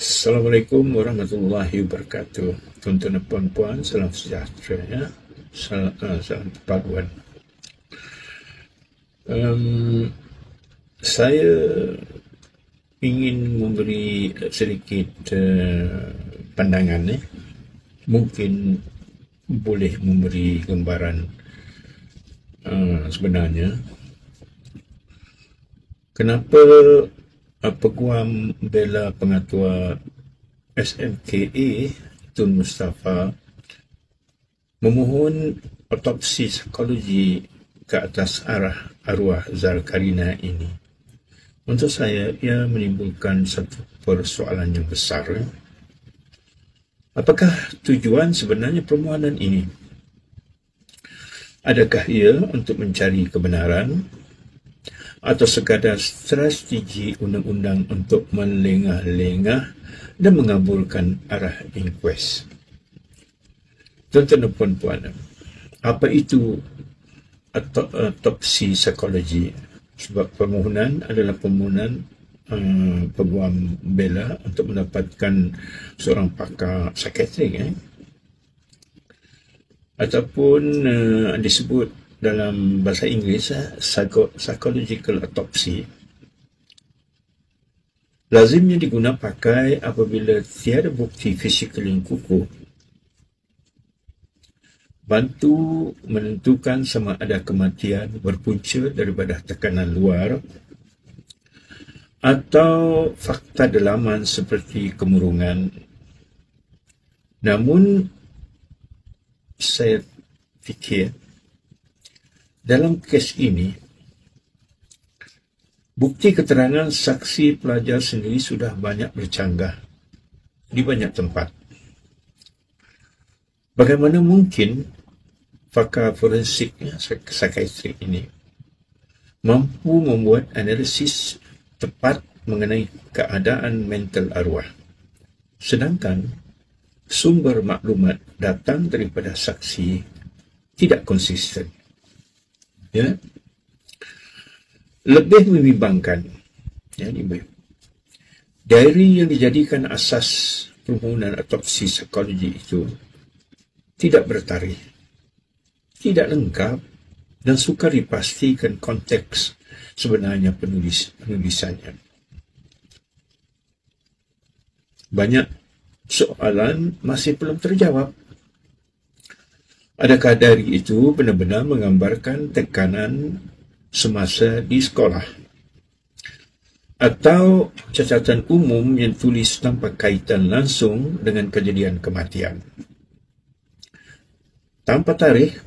Assalamualaikum warahmatullahi wabarakatuh. Tuan-tuan dan puan-puan, salam sejahtera ya. Salam perpaduan. Saya ingin memberi sedikit pandangan mungkin boleh memberi gambaran sebenarnya kenapa Peguam Bela Pengatua SMKA Tun Mustafa memohon otopsi psikologi ke atas arwah Zarkarina ini. Untuk saya, ia menimbulkan satu persoalan yang besar. Apakah tujuan sebenarnya permohonan ini? Adakah ia untuk mencari kebenaran atau sekadar strategi undang-undang untuk melengah-lengah dan mengabulkan arah inkuest? Tuan-tuan dan puan-puan, apa itu otopsi psikologi? Sebab permohonan adalah permohonan peguam bela untuk mendapatkan seorang pakar psikiatrik ataupun disebut dalam bahasa Inggeris psychological autopsy. Lazimnya digunakan pakai apabila tiada bukti fizikal yang kukuh bantu menentukan sama ada kematian berpunca daripada tekanan luar atau fakta dalaman seperti kemurungan. Namun saya fikir dalam kes ini bukti keterangan saksi pelajar sendiri sudah banyak bercanggah di banyak tempat. Bagaimana mungkin pakar forensik psikiatrik ini mampu membuat analisis tepat mengenai keadaan mental arwah, sedangkan sumber maklumat datang daripada saksi tidak konsisten? Ya, lebih membimbangkan, diary yang dijadikan asas permohonan otopsi psikologi itu tidak bertarikh, tidak lengkap, dan sukar dipastikan konteks sebenarnya penulisannya. Banyak soalan masih belum terjawab. Adakah diary itu benar-benar menggambarkan tekanan semasa di sekolah? Atau catatan umum yang tulis tanpa kaitan langsung dengan kejadian kematian? Tanpa tarikh,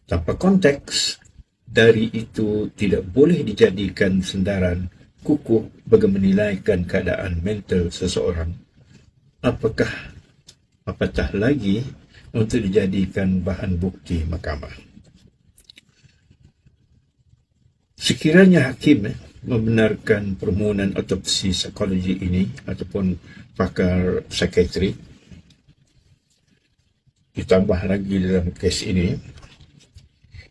tanpa konteks, diary itu tidak boleh dijadikan sandaran kukuh bagi menilaikan keadaan mental seseorang. Apatah lagi untuk dijadikan bahan bukti mahkamah. Sekiranya hakim membenarkan permohonan otopsi psikologi ini ataupun pakar psikiatrik, ditambah lagi dalam kes ini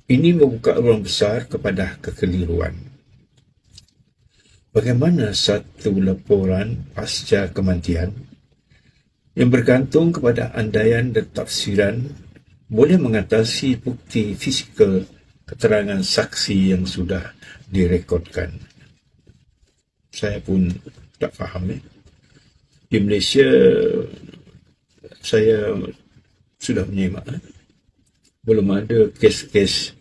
membuka ruang besar kepada kekeliruan. Bagaimana satu laporan pasca kematian yang bergantung kepada andaian dan tafsiran boleh mengatasi bukti fizikal keterangan saksi yang sudah direkodkan? Saya pun tak faham. Di Malaysia, saya sudah menyimak, belum ada kes-kes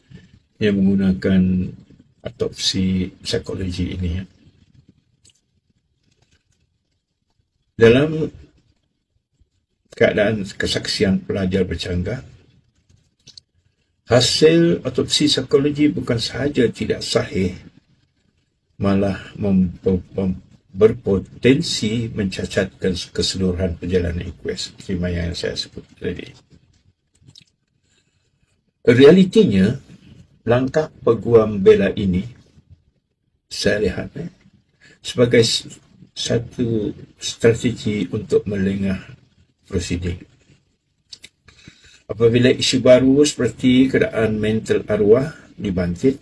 yang menggunakan otopsi psikologi ini. Dalam keadaan kesaksian pelajar bercanggah, hasil otopsi psikologi bukan sahaja tidak sahih, malah berpotensi mencacatkan keseluruhan perjalanan inkuest, seperti yang saya sebut tadi. Realitinya, langkah peguam bela ini saya lihat sebagai satu strategi untuk melengah prosiding. Apabila isu baru seperti keadaan mental arwah dibangkit,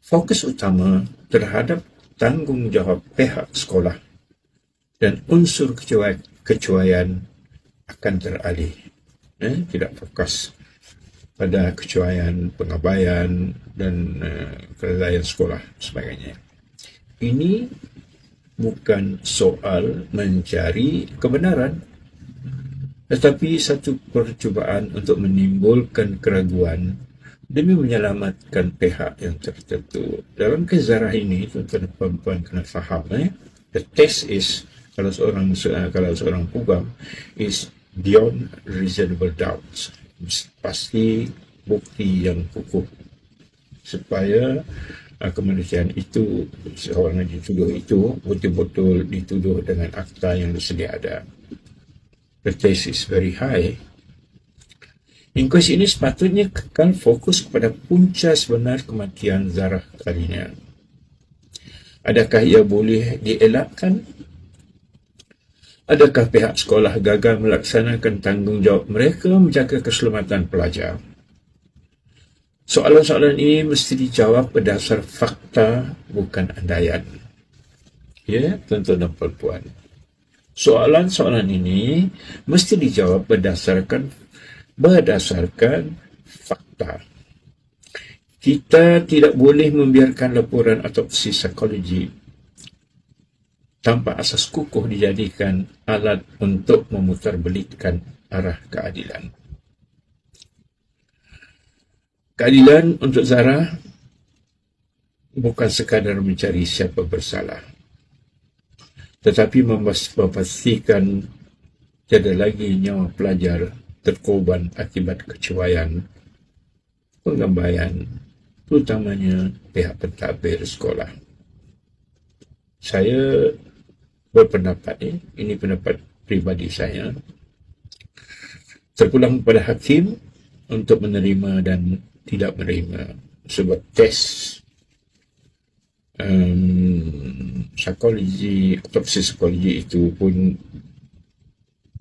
fokus utama terhadap tanggungjawab pihak sekolah dan unsur kecuaian akan teralih. Tidak fokus pada kecuaian, pengabaian dan kelalaian sekolah sebagainya. Ini bukan soal mencari kebenaran, tetapi satu percubaan untuk menimbulkan keraguan demi menyelamatkan pihak yang tertentu. Dalam kes Zarah ini, tuan-tuan dan puan-puan kena faham, the test is, kalau seorang peguam, is beyond reasonable doubts. Pasti bukti yang kukuh supaya kemanusiaan itu, seorang yang dituduh itu betul-betul dituduh dengan akta yang sedia ada. The case is very high. Inkuis ini sepatutnya akan fokus kepada punca sebenar kematian Zarah Karina. Adakah ia boleh dielakkan? Adakah pihak sekolah gagal melaksanakan tanggungjawab mereka menjaga keselamatan pelajar? Soalan-soalan ini mesti dijawab berdasar fakta, bukan andaian. Ya, tuan-tuan dan puan-puan. Soalan-soalan ini mesti dijawab berdasarkan fakta. Kita tidak boleh membiarkan laporan autopsi psikologi tanpa asas kukuh dijadikan alat untuk memutarbelitkan arah keadilan. Keadilan untuk Zarah bukan sekadar mencari siapa bersalah, tetapi memastikan tiada lagi nyawa pelajar terkorban akibat kecuaian, pengabaian, terutamanya pihak pentadbir sekolah. Saya berpendapat, ini pendapat pribadi saya, terpulang kepada hakim untuk menerima dan tidak menerima sebab tes autopsi psikologi itu pun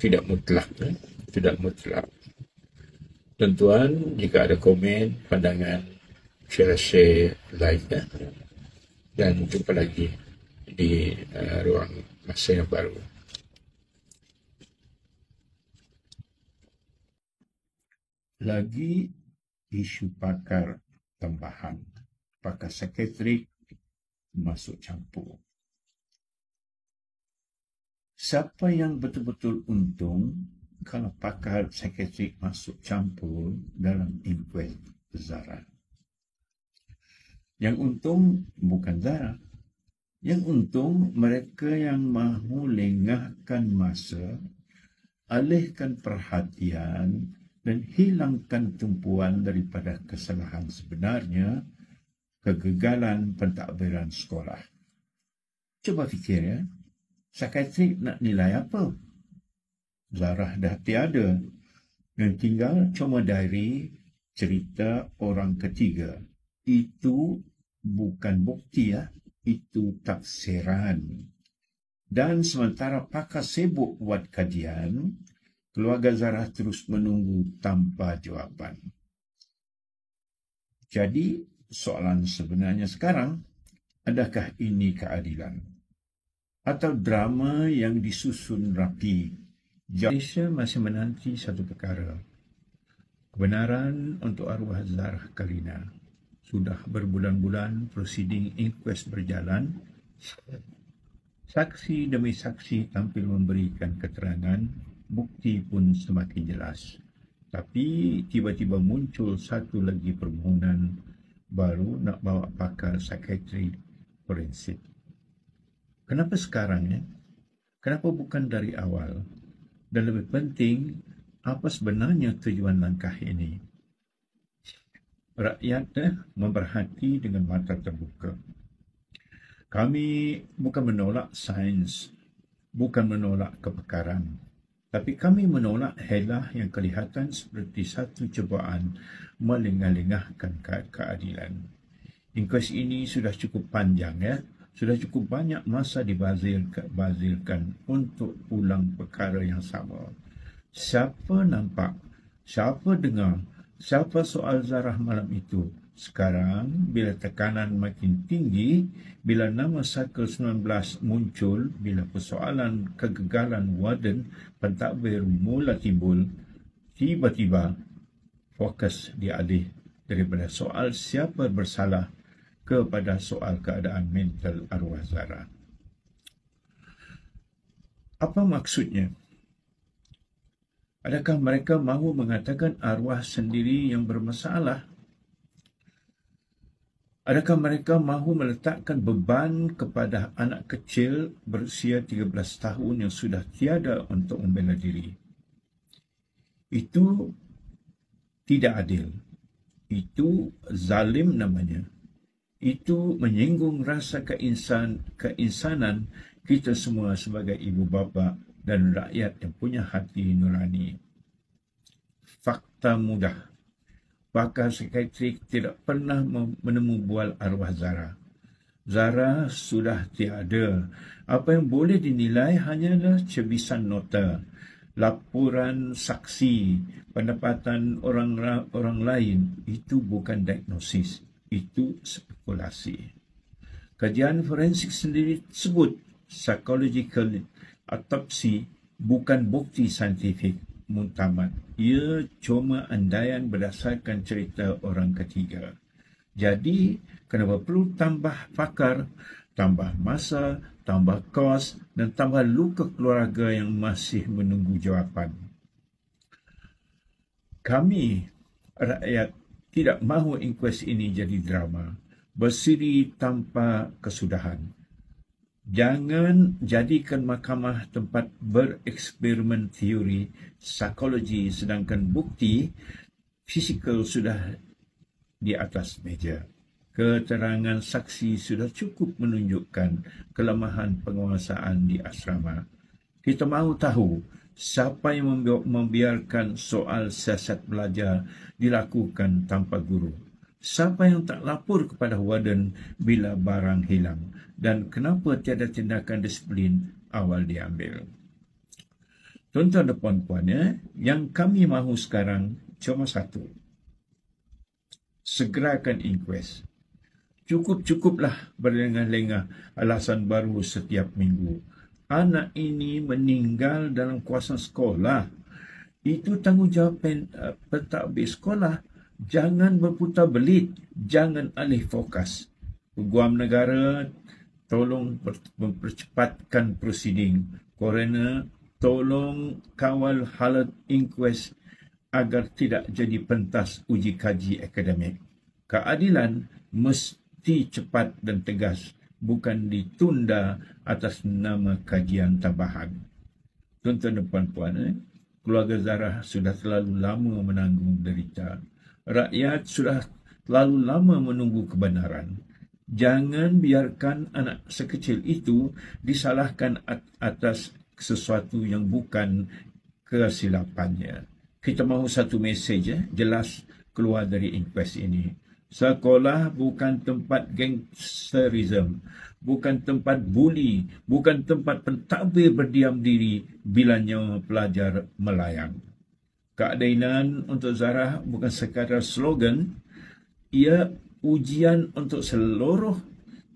tidak mutlak. Tidak mutlak. Tuan-tuan, jika ada komen, pandangan, share like, dan jumpa lagi di ruang masa yang baru. Lagi isu pakar tambahan, pakar psikiatrik masuk campur. Siapa yang betul-betul untung kalau pakar psikiatrik masuk campur dalam inkuis Zarah? Yang untung bukan Zarah. Yang untung mereka yang mahu lengahkan masa, alihkan perhatian dan hilangkan tumpuan daripada kesalahan sebenarnya, kegagalan pentadbiran sekolah. Cuba fikir, ya, psikiatrik nak nilai apa? Zarah dah tiada. Yang tinggal cuma diary cerita orang ketiga. Itu bukan bukti, ya. Itu tafsiran. Dan sementara pakar sibuk buat kajian, keluarga Zarah terus menunggu tanpa jawapan. Jadi, soalan sebenarnya sekarang, adakah ini keadilan? Atau drama yang disusun rapi? Malaysia masih menanti satu perkara. Kebenaran untuk arwah Zarah Karina. Sudah berbulan-bulan prosiding inquest berjalan. Saksi demi saksi tampil memberikan keterangan, bukti pun semakin jelas. Tapi tiba-tiba muncul satu lagi permohonan baru nak bawa pakar psikiatri forensik. Kenapa sekarang, ya? Kenapa bukan dari awal? Dan lebih penting, apa sebenarnya tujuan langkah ini? Rakyat memerhati dengan mata terbuka. Kami bukan menolak sains, bukan menolak kepakaran, tapi kami menolak helah yang kelihatan seperti satu cubaan melengah-lengahkan keadilan. Inkuis ini sudah cukup panjang, ya. Sudah cukup banyak masa dibazirkan untuk ulang perkara yang sama. Siapa nampak, siapa dengar, siapa soal Zarah malam itu, Sekarang, bila tekanan makin tinggi, bila nama Cycle 19 muncul, bila persoalan kegagalan warden pentadbir mula timbul, tiba-tiba fokus dialih daripada soal siapa bersalah kepada soal keadaan mental arwah Zara. Apa maksudnya? Adakah mereka mahu mengatakan arwah sendiri yang bermasalah? Adakah mereka mahu meletakkan beban kepada anak kecil berusia 13 tahun yang sudah tiada untuk membela diri? Itu tidak adil. Itu zalim namanya. Itu menyinggung rasa keinsanan kita semua sebagai ibu bapa dan rakyat yang punya hati nurani. Fakta mudah. Pakar psikiatrik tidak pernah menemu bual arwah Zara. Zara sudah tiada. Apa yang boleh dinilai hanyalah cebisan nota, laporan saksi, pendapatan orang lain. Itu bukan diagnosis, itu spekulasi. Kajian forensik sendiri sebut psychological autopsy bukan bukti saintifik muktamad. Ia cuma andaian berdasarkan cerita orang ketiga. Jadi, kenapa perlu tambah pakar, tambah masa, tambah kos dan tambah luka keluarga yang masih menunggu jawapan? Kami, rakyat, tidak mahu inkuest ini jadi drama, bersiri tanpa kesudahan. Jangan jadikan mahkamah tempat bereksperimen teori psikologi sedangkan bukti fizikal sudah di atas meja. Keterangan saksi sudah cukup menunjukkan kelemahan penguasaan di asrama. Kita mahu tahu siapa yang membiarkan soal siasat belajar dilakukan tanpa guru. Siapa yang tak lapor kepada warden bila barang hilang dan kenapa tiada tindakan disiplin awal diambil. Tuan-tuan dan puan-puan, yang kami mahu sekarang cuma satu. Segerakan inkuest. Cukup-cukuplah berlengah-lengah alasan baru setiap minggu. Anak ini meninggal dalam kawasan sekolah. Itu tanggungjawab pentadbir sekolah. Jangan berputar belit, jangan alih fokus. Peguam negara, tolong mempercepatkan prosiding. Coroner, tolong kawal halat inquest agar tidak jadi pentas uji kaji akademik. Keadilan mesti cepat dan tegas, bukan ditunda atas nama kajian tambahan. Tuan-tuan dan puan-puan, keluarga Zara sudah terlalu lama menanggung derita. Rakyat sudah terlalu lama menunggu kebenaran. Jangan biarkan anak sekecil itu disalahkan atas sesuatu yang bukan kesilapannya. Kita mahu satu mesej jelas keluar dari inkuest ini. Sekolah bukan tempat gangsterism, bukan tempat buli, bukan tempat pentadbir berdiam diri bila nyawa pelajar melayang. Keadilan untuk Zara bukan sekadar slogan, ia ujian untuk seluruh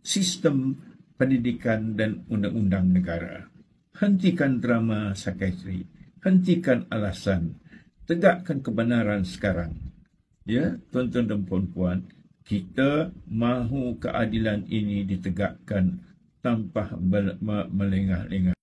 sistem pendidikan dan undang-undang negara. Hentikan drama psikiatri, hentikan alasan, tegakkan kebenaran sekarang. Ya, tuan-tuan dan puan-puan, kita mahu keadilan ini ditegakkan tanpa melengah-lengah.